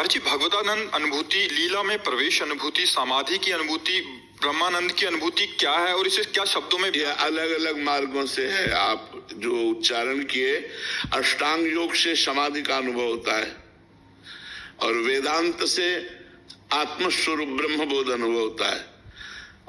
जी, भगवतानंद अनुभूति, लीला में प्रवेश अनुभूति, समाधि की अनुभूति, ब्रह्मानंद की अनुभूति क्या है और इसे क्या शब्दों में? यह अलग अलग मार्गों से है। आप जो उच्चारण किए, अष्टांग योग से समाधि का अनुभव होता है और वेदांत से आत्मस्वरूप ब्रह्मबोध अनुभव होता है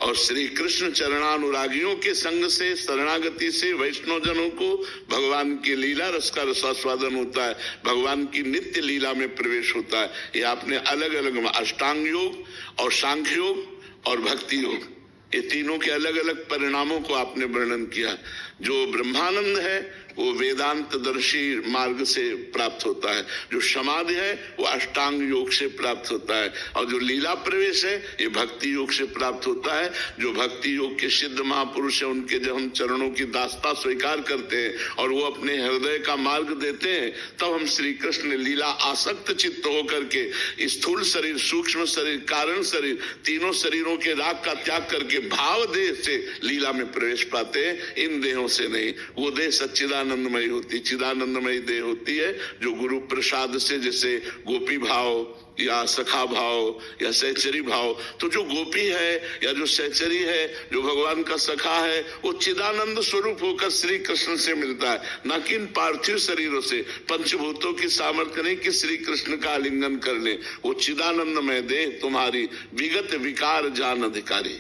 और श्री कृष्ण चरणानुरागियों के संग से, शरणागति से वैष्णवजनों को भगवान की लीला रस का रसास्वादन होता है, भगवान की नित्य लीला में प्रवेश होता है। ये आपने अलग अलग अष्टांग योग और सांख्य योग और भक्ति योग, ये तीनों के अलग अलग परिणामों को आपने वर्णन किया। जो ब्रह्मानंद है वो वेदांत दर्शी मार्ग से प्राप्त होता है, जो समाधि है वो अष्टांग योग से प्राप्त होता है और जो लीला प्रवेश है ये भक्ति योग से प्राप्त होता है। जो भक्ति योग के सिद्ध महापुरुष है उनके जब हम चरणों की दास्ता स्वीकार करते हैं और वो अपने हृदय का मार्ग देते हैं, तब हम श्री कृष्ण लीला आसक्त चित्त होकर के स्थूल शरीर, सूक्ष्म शरीर, कारण शरीर, तीनों शरीरों के राग का त्याग करके भाव देह से लीला में प्रवेश पाते हैं। इन देहों से नहीं, वो देह सच्चिदानंदमयी होती, चिदानंदमयी देह होती है जो गुरु प्रसाद से, जैसे गोपी भाव या सखा भाव या सहचरी भाव, तो जो गोपी है या जो सहचरी है, जो भगवान का सखा है, वो चिदानंद स्वरूप होकर श्री कृष्ण से मिलता है, न कि इन पार्थिव शरीरों से। पंचभूतों की सामर्थ्य नहीं कि श्री कृष्ण का आलिंगन कर ले। वो चिदानंदमय देह तुम्हारी विगत विकार जान अधिकारी।